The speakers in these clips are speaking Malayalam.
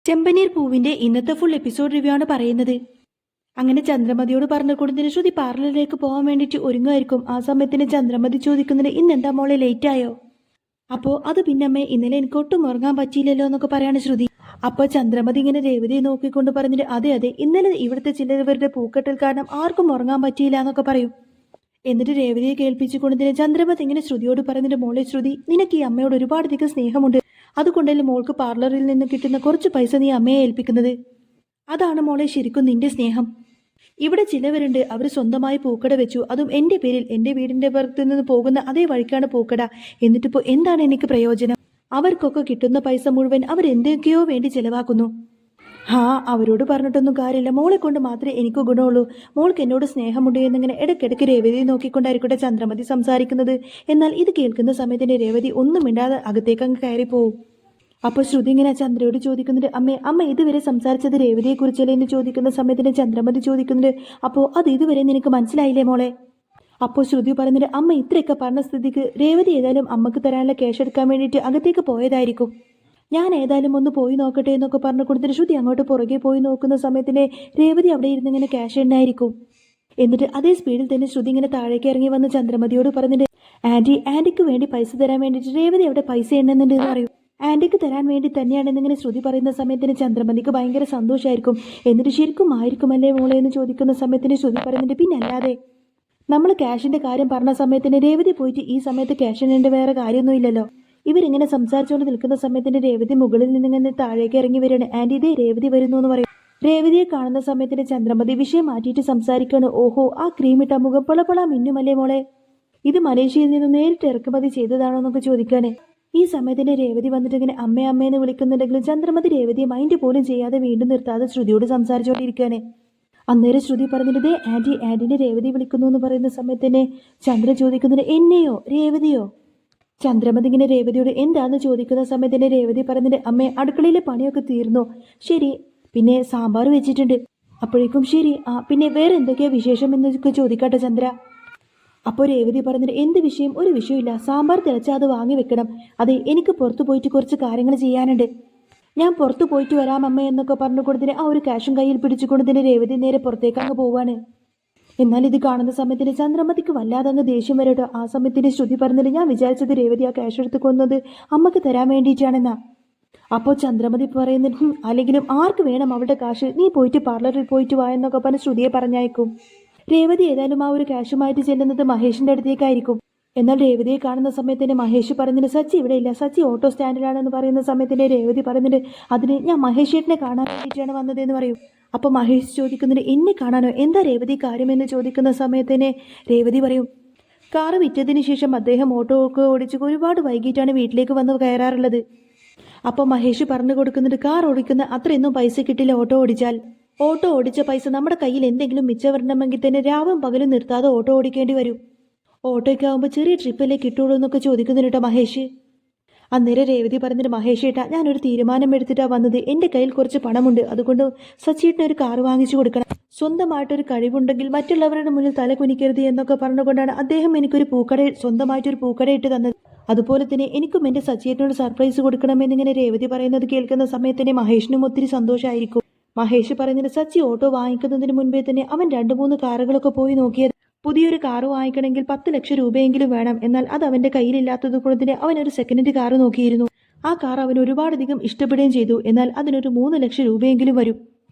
ചെമ്പനീർ പൂവിന്റെ ഇന്നത്തെ ഫുൾ എപ്പിസോഡ് റിവ്യൂ ആണ് പറയുന്നത്. അങ്ങനെ ചന്ദ്രമതിയോട് പറഞ്ഞു കൊടുത്തിന് ശ്രുതി പാർലറിലേക്ക് പോകാൻ വേണ്ടിയിട്ട് ഒരുങ്ങായിരിക്കും. ആ സമയത്തിന് ചന്ദ്രമതി ചോദിക്കുന്നത് ഇന്നെന്താ മോളെ ലേറ്റ് ആയോ? അപ്പോൾ അത് പിന്നമ്മേ ഇന്നലെ എനിക്ക് ഒട്ടും ഉറങ്ങാൻ പറ്റിയില്ലല്ലോ എന്നൊക്കെ പറയാണ് ശ്രുതി. അപ്പോൾ ചന്ദ്രമതി ഇങ്ങനെ രേവതിയെ നോക്കിക്കൊണ്ട് പറഞ്ഞിട്ട് അതെ അതെ ഇന്നലെ ഇവിടുത്തെ ചിലവരുടെ പൂക്കെട്ടൽ കാരണം ആർക്കും ഉറങ്ങാൻ പറ്റിയില്ല എന്നൊക്കെ പറയും. എന്നിട്ട് രേവതിയെ കേൾപ്പിച്ചുകൊണ്ട് ചന്ദ്രമതി ഇങ്ങനെ ശ്രുതിയോട് പറഞ്ഞിട്ട് മോളെ ശ്രുതി നിനക്ക് ഈ അമ്മയോട് ഒരുപാടധികം സ്നേഹമുണ്ട്, അതുകൊണ്ടല്ലേ മോൾക്ക് പാർലറിൽ നിന്ന് കിട്ടുന്ന കുറച്ച് പൈസ നീ അമ്മയെ ഏൽപ്പിക്കുന്നത്. അതാണ് മോളെ ശരിക്കും നിന്റെ സ്നേഹം. ഇവിടെ ചിലവരുണ്ട് അവർ സ്വന്തമായി പൂക്കട വെച്ചു, അതും എൻ്റെ പേരിൽ. എൻ്റെ വീടിൻ്റെ പുറത്തു നിന്ന് പോകുന്ന അതേ വഴിക്കാണ് പൂക്കട. എന്നിട്ടിപ്പോൾ എന്താണ് എനിക്ക് പ്രയോജനം? അവർക്കൊക്കെ കിട്ടുന്ന പൈസ മുഴുവൻ അവരെന്തൊക്കെയോ വേണ്ടി ചെലവാക്കുന്നു. അവരോട് പറഞ്ഞിട്ടൊന്നും കാര്യമില്ല, മോളെ കൊണ്ട് മാത്രമേ എനിക്ക് ഗുണമുള്ളൂ. മോൾക്ക് എന്നോട് സ്നേഹമുണ്ട് എന്നിങ്ങനെ ഇടയ്ക്കിടയ്ക്ക് രേവതിയെ നോക്കിക്കൊണ്ടായിരിക്കട്ടെ ചന്ദ്രമതി സംസാരിക്കുന്നത്. എന്നാൽ ഇത് കേൾക്കുന്ന സമയത്തിന് രേവതി ഒന്നും മിണ്ടാതെ അകത്തേക്ക് അങ്ങ് കയറിപ്പോവും. അപ്പോൾ ശ്രുതി ഇങ്ങനെ ചന്ദ്രയോട് ചോദിക്കുന്നുണ്ട് അമ്മ ഇതുവരെ സംസാരിച്ചത് രേവതിയെ കുറിച്ചല്ലേ എന്ന് ചോദിക്കുന്ന സമയത്തിന് ചന്ദ്രമതി ചോദിക്കുന്നുണ്ട് അപ്പോൾ അത് ഇതുവരെ നിനക്ക് മനസ്സിലായില്ലേ മോളെ? അപ്പോൾ ശ്രുതി പറയുന്നുണ്ട് അമ്മ ഇത്രയൊക്കെ പറഞ്ഞ സ്ഥിതിക്ക് രേവതി ഏതായാലും അമ്മക്ക് തരാനുള്ള ക്യാഷ് എടുക്കാൻ വേണ്ടിയിട്ട് അകത്തേക്ക് പോയതായിരിക്കും. ഞാൻ ഏതായാലും ഒന്ന് പോയി നോക്കട്ടെ എന്നൊക്കെ പറഞ്ഞു കൊടുത്തിട്ട് ശ്രുതി അങ്ങോട്ട് പുറകെ പോയി നോക്കുന്ന സമയത്തിന് രേവതി അവിടെ ഇരുന്ന് ഇങ്ങനെ ക്യാഷ് എണ്ണായിരിക്കും. എന്നിട്ട് അതേ സ്പീഡിൽ തന്നെ ശ്രുതി ഇങ്ങനെ താഴേക്ക് ഇറങ്ങി വന്ന് ചന്ദ്രമതിയോട് പറഞ്ഞിട്ട് ആൻറ്റിക്ക് വേണ്ടി പൈസ തരാൻ വേണ്ടിയിട്ട് രേവതി അവിടെ പൈസ എണ്ണുന്നുണ്ട് എന്ന് പറയും. ആൻറ്റിക്ക് തരാൻ വേണ്ടി തന്നെയാണെന്നിങ്ങനെ ശ്രുതി പറയുന്ന സമയത്തിന് ചന്ദ്രമതിക്ക് ഭയങ്കര സന്തോഷമായിരിക്കും. എന്നിട്ട് ശരിക്കും ആയിരിക്കുമല്ലേ മോളെ എന്ന് ചോദിക്കുന്ന സമയത്തിന് ശ്രുതി പറയുന്നുണ്ട് പിന്നെ അല്ലാതെ. നമ്മൾ ക്യാഷിന്റെ കാര്യം പറഞ്ഞ സമയത്തിന് രേവതി പോയിട്ട് ഈ സമയത്ത് ക്യാഷ് എണ്ണേണ്ട വേറെ കാര്യമൊന്നുമില്ലല്ലോ. ഇവരിങ്ങനെ സംസാരിച്ചുകൊണ്ട് നിൽക്കുന്ന സമയത്തിന് രേവതി മുകളിൽ നിന്നിങ്ങനെ താഴേക്ക് ഇറങ്ങി വരികയാണ്. ആൻറ്റി ഇതേ രേവതി വരുന്നു എന്ന് പറയും. രേവതിയെ കാണുന്ന സമയത്തിന് ചന്ദ്രമതി വിഷയം മാറ്റിയിട്ട് സംസാരിക്കുകയാണ്. ഓഹോ, ആ ക്രീമിട്ട മുഖം പൊളപൊള മിന്നുമല്ലേ മോളെ? ഇത് മലേഷ്യയിൽ നിന്ന് നേരിട്ട് ഇറക്കുമതി ചെയ്തതാണോ എന്നൊക്കെ ചോദിക്കാന്. ഈ സമയത്തിന് രേവതി വന്നിട്ട് ഇങ്ങനെ അമ്മയെന്ന് വിളിക്കുന്നുണ്ടെങ്കിലും ചന്ദ്രമതി രേവതിയെ മൈൻഡ് പോലും ചെയ്യാതെ വീണ്ടും നിർത്താതെ ശ്രുതിയോട് സംസാരിച്ചുകൊണ്ടിരിക്കുകയാണ്. അന്നേരം ശ്രുതി പറഞ്ഞിട്ട് ആന്റിനെ രേവതി വിളിക്കുന്നു എന്ന് പറയുന്ന സമയത്തന്നെ ചന്ദ്രൻ ചോദിക്കുന്നത് എന്നെയോ രേവതിയോ? ചന്ദ്രമതി ഇങ്ങനെ രേവതിയോട് എന്താന്ന് ചോദിക്കുന്ന സമയത്തന്നെ രേവതി പറഞ്ഞിട്ട് അമ്മേ അടുക്കളയിലെ പണിയൊക്കെ തീർന്നു. ശരി, പിന്നെ സാമ്പാർ വെച്ചിട്ടുണ്ട്. അപ്പോഴേക്കും ശരി, പിന്നെ വേറെ എന്തൊക്കെയാ വിശേഷം എന്നൊക്കെ ചോദിക്കാട്ടെ ചന്ദ്ര. അപ്പോൾ രേവതി പറഞ്ഞിട്ട് എന്ത് വിഷയം? ഒരു വിഷയമില്ല, സാമ്പാർ തിളച്ചാൽ അത് വാങ്ങി വെക്കണം. അതെ, എനിക്ക് പുറത്തു പോയിട്ട് കുറച്ച് കാര്യങ്ങൾ ചെയ്യാനുണ്ട്, ഞാൻ പുറത്തു പോയിട്ട് വരാം അമ്മ എന്നൊക്കെ പറഞ്ഞു കൊടുത്തിന് ആ ഒരു ക്യാഷും കയ്യിൽ പിടിച്ചുകൊണ്ടതിന് രേവതി നേരെ പുറത്തേക്ക് അങ്ങ് പോവാണ്. എന്നാൽ ഇത് കാണുന്ന സമയത്തിന് ചന്ദ്രമതിക്ക് വല്ലാതെ അങ്ങ് ദേഷ്യം വരട്ടോ. ആ സമയത്തിന് ശ്രുതി പറഞ്ഞിട്ട് ഞാൻ വിചാരിച്ചത് രേവതി ആ ക്യാഷ് എടുത്ത് കൊന്നത് അമ്മക്ക് തരാൻ വേണ്ടിയിട്ടാണെന്നാ. അപ്പോൾ ചന്ദ്രമതി പറയുന്നത് അല്ലെങ്കിലും ആർക്ക് വേണം അവളുടെ കാശ്, നീ പോയിട്ട് പാർലറിൽ പോയിട്ട് വാ എന്നൊക്കെ പറഞ്ഞ് ശ്രുതിയെ പറഞ്ഞയക്കും. രേവതി ഏതായാലും ആ ഒരു ക്യാഷുമായിട്ട് ചെല്ലുന്നത് മഹേഷിന്റെ അടുത്തേക്കായിരിക്കും. എന്നാൽ രേവതിയെ കാണുന്ന സമയത്തിന് മഹേഷ് പറഞ്ഞിട്ട് സച്ചി ഇവിടെ ഇല്ല, സച്ചി ഓട്ടോ സ്റ്റാൻഡിലാണെന്ന് പറയുന്ന സമയത്തിന് രേവതി പറഞ്ഞിട്ട് അതിന് ഞാൻ മഹേഷ് ചേട്ടനെ കാണാൻ വേണ്ടിയിട്ടാണ് വന്നതെന്ന് പറയും. അപ്പോൾ മഹേഷ് ചോദിക്കുന്നുണ്ട് എന്നെ കാണാനോ, എന്താ രേവതി കാര്യമെന്ന് ചോദിക്കുന്ന സമയത്തിന് രേവതി പറയും കാറ് വിറ്റതിന് ശേഷം അദ്ദേഹം ഓട്ടോ ഒക്കെ ഓടിച്ച് ഒരുപാട് വൈകിട്ടാണ് വീട്ടിലേക്ക് വന്ന് കയറാറുള്ളത്. അപ്പോൾ മഹേഷ് പറഞ്ഞു കൊടുക്കുന്നുണ്ട് കാർ ഓടിക്കുന്ന അത്രയൊന്നും പൈസ കിട്ടില്ല ഓട്ടോ ഓടിച്ചാൽ. ഓട്ടോ ഓടിച്ച പൈസ നമ്മുടെ കയ്യിൽ എന്തെങ്കിലും മിച്ചം വരണമെങ്കിൽ തന്നെ രാവും പകലും നിർത്താതെ ഓട്ടോ ഓടിക്കേണ്ടി വരും. ഓട്ടോയ്ക്ക് ആകുമ്പോൾ ചെറിയ ട്രിപ്പല്ലേ കിട്ടുള്ളൂ എന്നൊക്കെ ചോദിക്കുന്നുണ്ട് കേട്ടോ മഹേഷ്. അന്നേരം രേവതി പറഞ്ഞിട്ട് മഹേഷ് ഏട്ടാ ഞാനൊരു തീരുമാനം എടുത്തിട്ടാണ് വന്നത്, എൻ്റെ കയ്യിൽ കുറച്ച് പണമുണ്ട്, അതുകൊണ്ട് സച്ചിയേട്ടന് ഒരു കാർ വാങ്ങിച്ചു കൊടുക്കണം. സ്വന്തമായിട്ടൊരു കഴിവുണ്ടെങ്കിൽ മറ്റുള്ളവരുടെ മുന്നിൽ തല കുനിക്കരുത് എന്നൊക്കെ പറഞ്ഞുകൊണ്ടാണ് അദ്ദേഹം എനിക്കൊരു സ്വന്തമായിട്ടൊരു പൂക്കട ഇട്ട് തന്നത്. അതുപോലെ തന്നെ എനിക്കും എൻ്റെ സച്ചിയേട്ടനോട് സർപ്രൈസ് കൊടുക്കണമെന്നിങ്ങനെ രേവതി പറയുന്നത് കേൾക്കുന്ന സമയത്തന്നെ മഹേഷിനും ഒത്തിരി സന്തോഷമായിരിക്കും. മഹേഷ് പറയുന്നത് സച്ചി ഓട്ടോ വാങ്ങിക്കുന്നതിന് മുൻപേ തന്നെ അവൻ 2-3 കാറുകളൊക്കെ പോയി നോക്കിയത്. പുതിയൊരു കാറ് വാങ്ങിക്കണമെങ്കിൽ 10 ലക്ഷം രൂപയെങ്കിലും വേണം. എന്നാൽ അത് അവൻ്റെ കയ്യിലില്ലാത്തത് കൊണ്ട് തന്നെ അവനൊരു സെക്കൻഡ് കാറ് നോക്കിയിരുന്നു. ആ കാർ അവന് ഒരുപാടധികം ഇഷ്ടപ്പെടുകയും ചെയ്തു. എന്നാൽ അതിനൊരു 3 ലക്ഷം രൂപയെങ്കിലും വരും.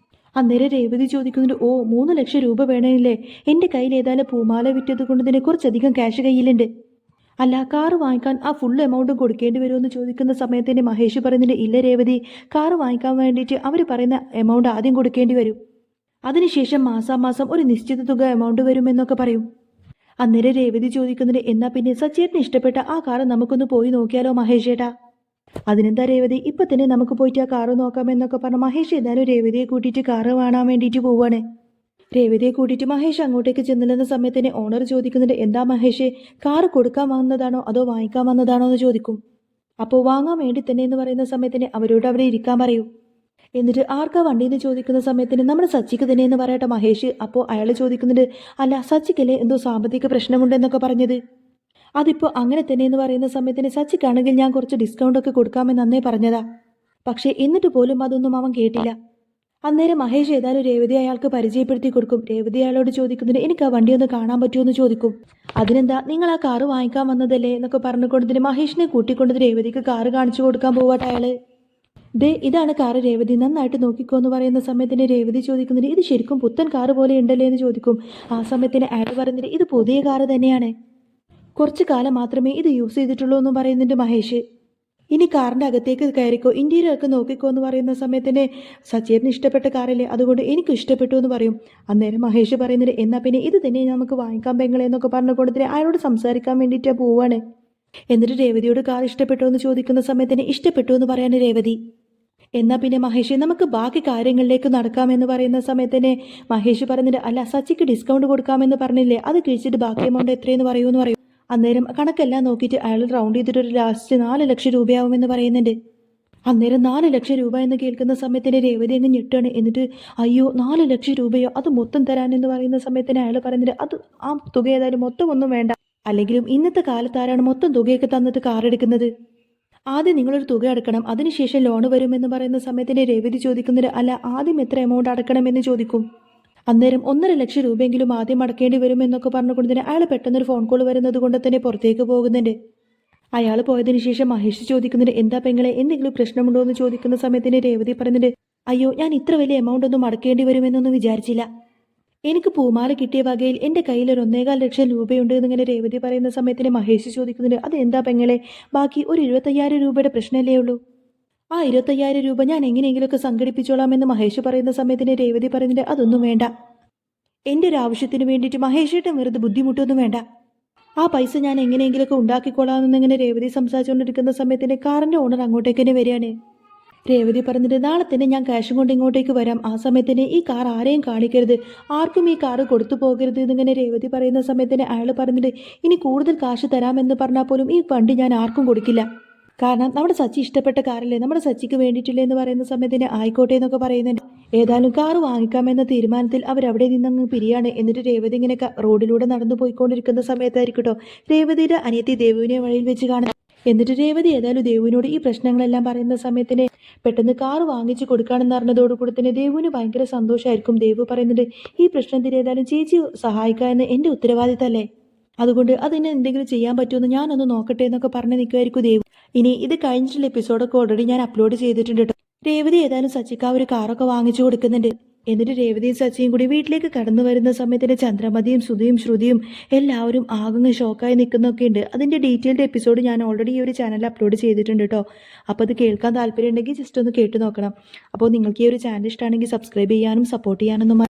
അന്നേരം രേവതി ചോദിക്കുന്നുണ്ട് 3 ലക്ഷം രൂപ വേണമില്ലേ? എൻ്റെ കയ്യിൽ ഏതായാലും പൂമാല വിറ്റത് കൊണ്ട് തന്നെ കുറച്ചധികം ക്യാഷ് കയ്യിലുണ്ട്. അല്ല, കാറ് വാങ്ങിക്കാൻ ആ ഫുൾ എമൗണ്ടും കൊടുക്കേണ്ടി വരുമെന്ന് ചോദിക്കുന്ന സമയത്തിന് മഹേഷ് പറയുന്നുണ്ട് ഇല്ല രേവതി, കാറ് വാങ്ങിക്കാൻ വേണ്ടിയിട്ട് അവർ പറയുന്ന എമൗണ്ട് ആദ്യം കൊടുക്കേണ്ടി വരും, അതിനുശേഷം മാസാമാസം ഒരു നിശ്ചിത തുക എമൗണ്ട് വരുമെന്നൊക്കെ പറയും. അന്നേരം രേവതി ചോദിക്കുന്നുണ്ട് എന്നാ പിന്നെ സച്ചേട്ടന് ഇഷ്ടപ്പെട്ട ആ കാറ് നമുക്കൊന്ന് പോയി നോക്കിയാലോ മഹേഷ് ഏട്ടാ? അതിനെന്താ രേവതി, ഇപ്പം തന്നെ നമുക്ക് പോയിട്ട് ആ കാറ് നോക്കാമെന്നൊക്കെ പറഞ്ഞ് മഹേഷ് ഏതായാലും രേവതിയെ കൂട്ടിയിട്ട് കാറ് കാണാൻ വേണ്ടിയിട്ട് പോവാണ്. രേവതിയെ കൂട്ടിയിട്ട് മഹേഷ് അങ്ങോട്ടേക്ക് ചെന്നില്ലെന്ന സമയത്തിന് ഓണർ ചോദിക്കുന്നുണ്ട് എന്താ മഹേഷ്, കാറ് കൊടുക്കാൻ വന്നതാണോ അതോ വാങ്ങിക്കാൻ വന്നതാണോ എന്ന് ചോദിക്കും. അപ്പോൾ വാങ്ങാൻ വേണ്ടി തന്നെ എന്ന് പറയുന്ന സമയത്തിന് അവരോട് അവിടെ ഇരിക്കാൻ പറയൂ. എന്നിട്ട് ആർക്കാ വണ്ടിയെന്ന് ചോദിക്കുന്ന സമയത്തിന് നമ്മുടെ സച്ചിക്ക് തന്നെ എന്ന് പറയട്ടെ മഹേഷ്. അപ്പോൾ അയാൾ ചോദിക്കുന്നുണ്ട് അല്ല സച്ചിക്കല്ലേ എന്തോ സാമ്പത്തിക പ്രശ്നമുണ്ടെന്നൊക്കെ പറഞ്ഞത്? അതിപ്പോൾ അങ്ങനെ തന്നെ എന്ന് പറയുന്ന സമയത്തിന് സച്ചിക്കാണെങ്കിൽ ഞാൻ കുറച്ച് ഡിസ്കൗണ്ട് ഒക്കെ കൊടുക്കാമെന്ന് അന്നേ പറഞ്ഞതാ. പക്ഷേ എന്നിട്ട് പോലും അതൊന്നും അവൻ കേട്ടില്ല. അന്നേരം മഹേഷ് ഏതായാലും രേവതി അയാൾക്ക് പരിചയപ്പെടുത്തി കൊടുക്കും. രേവതി അയാളോട് ചോദിക്കുന്നതിന് എനിക്ക് ആ വണ്ടി ഒന്ന് കാണാൻ പറ്റുമോ എന്ന് ചോദിക്കും. അതിനെന്താ, നിങ്ങൾ ആ കാറ് വാങ്ങിക്കാൻ വന്നതല്ലേ എന്നൊക്കെ പറഞ്ഞുകൊണ്ടതിന് മഹേഷിനെ കൂട്ടിക്കൊണ്ടത് രേവതിക്ക് കാറ് കാണിച്ചു കൊടുക്കാൻ പോവാട്ടെ അയാള്. ദേ ഇതാണ് കാറ് രേവതി, നന്നായിട്ട് നോക്കിക്കോ എന്ന് പറയുന്ന സമയത്തിന് രേവതി ചോദിക്കുന്നതിന് ഇത് ശരിക്കും പുത്തൻ കാറ് പോലെ ഉണ്ടല്ലേ എന്ന് ചോദിക്കും. ആ സമയത്തിന് അയാൾ പറയുന്നത് ഇത് പുതിയ കാറ് തന്നെയാണ്, കുറച്ചു കാലം മാത്രമേ ഇത് യൂസ് ചെയ്തിട്ടുള്ളൂ എന്ന് പറയുന്നുണ്ട് മഹേഷ്. ഇനി കാറിൻ്റെ അകത്തേക്ക് കയറിക്കോ, ഇന്റീരിയർ ഒക്കെ നോക്കിക്കോ എന്ന് പറയുന്ന സമയത്തിന് സച്ചേറിന് ഇഷ്ടപ്പെട്ട കാറില്ലേ, അതുകൊണ്ട് എനിക്കും ഇഷ്ടപ്പെട്ടു എന്ന് പറയും. അന്നേരം മഹേഷ് പറയുന്നത് എന്നാൽ പിന്നെ ഇത് തന്നെ നമുക്ക് വാങ്ങിക്കാൻ പെങ്ങളെ എന്നൊക്കെ പറഞ്ഞുകൊണ്ട് അയാളോട് സംസാരിക്കാൻ വേണ്ടിയിട്ട് പോവാണ്. എന്നിട്ട് രേവതിയോട് കാർ ഇഷ്ടപ്പെട്ടോ എന്ന് ചോദിക്കുന്ന സമയത്തിന് ഇഷ്ടപ്പെട്ടു എന്ന് പറയാൻ രേവതി. എന്നാൽ പിന്നെ മഹേഷ് നമുക്ക് ബാക്കി കാര്യങ്ങളിലേക്ക് നടക്കാമെന്ന് പറയുന്ന സമയത്തിന് മഹേഷ് പറയുന്നത് അല്ല സച്ചിക്ക് ഡിസ്കൗണ്ട് കൊടുക്കാമെന്ന് പറഞ്ഞില്ലേ, അത് കഴിച്ചിട്ട് ബാക്കി എമൗണ്ട് എത്രയെന്ന് പറയൂന്ന് പറയും. അന്നേരം കണക്കെല്ലാം നോക്കിയിട്ട് അയാൾ റൗണ്ട് ചെയ്തിട്ട് ഒരു ലാസ്റ്റ് 4 ലക്ഷം രൂപയാവുമെന്ന് പറയുന്നുണ്ട്. അന്നേരം 4 ലക്ഷം രൂപ എന്ന് കേൾക്കുന്ന സമയത്തിന് രേവതി അങ്ങ് ഞെട്ടാണ്. എന്നിട്ട് അയ്യോ 4 ലക്ഷം രൂപയോ, അത് മൊത്തം തരാനെന്ന് പറയുന്ന സമയത്തിന് അയാൾ പറയുന്നത് അത് ആ തുക ഏതായാലും മൊത്തം ഒന്നും വേണ്ട, അല്ലെങ്കിലും ഇന്നത്തെ കാലത്താരാണ് മൊത്തം തുകയൊക്കെ തന്നിട്ട് കാർ എടുക്കുന്നത്, ആദ്യം നിങ്ങളൊരു തുക അടക്കണം അതിനുശേഷം ലോണ് വരുമെന്ന് പറയുന്ന സമയത്തിന് രേവതി ചോദിക്കുന്നത് അല്ല ആദ്യം എത്ര എമൗണ്ട് അടക്കണമെന്ന് ചോദിക്കും. അന്നേരം 1.5 ലക്ഷം രൂപയെങ്കിലും ആദ്യം അടക്കേണ്ടി വരുമെന്നൊക്കെ പറഞ്ഞുകൊണ്ട് തന്നെ അയാൾ പെട്ടെന്നൊരു ഫോൺ കോൾ വരുന്നത് കൊണ്ട് തന്നെ പുറത്തേക്ക് പോകുന്നുണ്ട്. അയാൾ പോയതിനു ശേഷം മഹേഷ് ചോദിക്കുന്നുണ്ട് എന്താ പെങ്ങളെ എന്തെങ്കിലും പ്രശ്നമുണ്ടോ എന്ന് ചോദിക്കുന്ന സമയത്തിന് രേവതി പറയുന്നുണ്ട് അയ്യോ ഞാൻ ഇത്ര വലിയ എമൗണ്ട് ഒന്നും അടക്കേണ്ടി വരുമെന്നൊന്നും വിചാരിച്ചില്ല, എനിക്ക് പൂമാല കിട്ടിയ വകയിൽ എൻ്റെ കയ്യിൽ ഒരു 1.25 ലക്ഷം രൂപയുണ്ട് എന്നിങ്ങനെ രേവതി പറയുന്ന സമയത്തിന് മഹേഷ് ചോദിക്കുന്നുണ്ട് അതെന്താ പെങ്ങളെ, ബാക്കി ഒരു 25,000 രൂപയുടെ പ്രശ്നമല്ലേ ഉള്ളൂ, ആ 25,000 രൂപ ഞാൻ എങ്ങനെയെങ്കിലുമൊക്കെ സംഘടിപ്പിച്ചോളാമെന്ന് മഹേഷ് പറയുന്ന സമയത്തിന് രേവതി പറയുന്നുണ്ട് അതൊന്നും വേണ്ട, എൻ്റെ ഒരു ആവശ്യത്തിന് വേണ്ടിയിട്ട് മഹേഷേട്ടൻ വെറുതെ ബുദ്ധിമുട്ടൊന്നും വേണ്ട, ആ പൈസ ഞാൻ എങ്ങനെയെങ്കിലുമൊക്കെ ഉണ്ടാക്കിക്കോളാമെന്നിങ്ങനെ രേവതി സംസാരിച്ചുകൊണ്ടിരിക്കുന്ന സമയത്തിന് കാറിൻ്റെ ഓണർ അങ്ങോട്ടേക്ക് തന്നെ വരികയാണ്. രേവതി പറഞ്ഞിട്ട് നാളെ തന്നെ ഞാൻ ക്യാഷും കൊണ്ട് ഇങ്ങോട്ടേക്ക് വരാം, ആ സമയത്തിന് ഈ കാർ ആരെയും കാണിക്കരുത്, ആർക്കും ഈ കാറ് കൊടുത്തു പോകരുത് എന്നിങ്ങനെ രേവതി പറയുന്ന സമയത്തിന് അയാൾ പറഞ്ഞിട്ട് ഇനി കൂടുതൽ കാശ് തരാമെന്ന് പറഞ്ഞാൽ പോലും ഈ വണ്ടി ഞാൻ ആർക്കും കൊടുക്കില്ല, കാരണം നമ്മുടെ സച്ചി ഇഷ്ടപ്പെട്ട കാറല്ലേ, നമ്മുടെ സച്ചിക്ക് വേണ്ടിയിട്ടില്ലേ എന്ന് പറയുന്ന സമയത്തിന് ആയിക്കോട്ടെ എന്നൊക്കെ പറയുന്നുണ്ട്. ഏതായാലും കാറ് വാങ്ങിക്കാമെന്ന തീരുമാനത്തിൽ അവരവിടെ നിന്നങ്ങ് പിരിയാണ്. എന്നിട്ട് രേവതി ഇങ്ങനെ റോഡിലൂടെ നടന്നു പോയിക്കൊണ്ടിരിക്കുന്ന സമയത്തായിരിക്കും കേട്ടോ രേവതിയുടെ അനിയത്തി ദേവുവിനെ വഴിയിൽ വെച്ച് കാണുന്നത്. എന്നിട്ട് രേവതി ഏതായാലും ദേവുവിനോട് ഈ പ്രശ്നങ്ങളെല്ലാം പറയുന്ന സമയത്തിന് പെട്ടെന്ന് കാറ് വാങ്ങിച്ചു കൊടുക്കാണെന്ന് അറിഞ്ഞതോടുകൂടി തന്നെ ദേവുവിന് ഭയങ്കര സന്തോഷമായിരിക്കും. ദേവു പറയുന്നുണ്ട് ഈ പ്രശ്നത്തിൽ ഏതായാലും ചേച്ചി സഹായിക്കാമെന്ന് എൻ്റെ ഉത്തരവാദിത്തമല്ലേ, അതുകൊണ്ട് അതിന് എന്തെങ്കിലും ചെയ്യാൻ പറ്റുമെന്ന് ഞാനൊന്ന് നോക്കട്ടെ എന്നൊക്കെ പറഞ്ഞ് നിൽക്കുമായിരിക്കും ദേവു. ഇനി ഇത് കഴിഞ്ഞിട്ടുള്ള എപ്പിസോഡൊക്കെ ഓൾറെഡി ഞാൻ അപ്ലോഡ് ചെയ്തിട്ടുണ്ട് കേട്ടോ. രേവതി ഏതായാലും സച്ചിക്ക് ആ ഒരു കാറൊക്കെ വാങ്ങിച്ചു കൊടുക്കുന്നുണ്ട്. എന്നിട്ട് രേവതിയും സച്ചിയും കൂടി വീട്ടിലേക്ക് കടന്നു വരുന്ന സമയത്തിന് ചന്ദ്രമതിയും ശ്രുതിയും ശ്രുതിയും എല്ലാവരും ആകെ ഷോക്കായി നിൽക്കുന്നൊക്കെ ഉണ്ട്. അതിൻ്റെ ഡീറ്റെയിൽഡ് എപ്പിസോഡ് ഞാൻ ഓൾറെഡി ഈ ഒരു ചാനലിൽ അപ്ലോഡ് ചെയ്തിട്ടുണ്ട് കേട്ടോ. അപ്പോൾ അത് കേൾക്കാൻ താല്പര്യം ഉണ്ടെങ്കിൽ ജസ്റ്റ് ഒന്ന് കേട്ട് നോക്കണം. അപ്പോൾ നിങ്ങൾക്ക് ഈ ഒരു ചാനൽ ഇഷ്ടമാണെങ്കിൽ സബ്സ്ക്രൈബ് ചെയ്യാനും സപ്പോർട്ട് ചെയ്യാനൊന്നും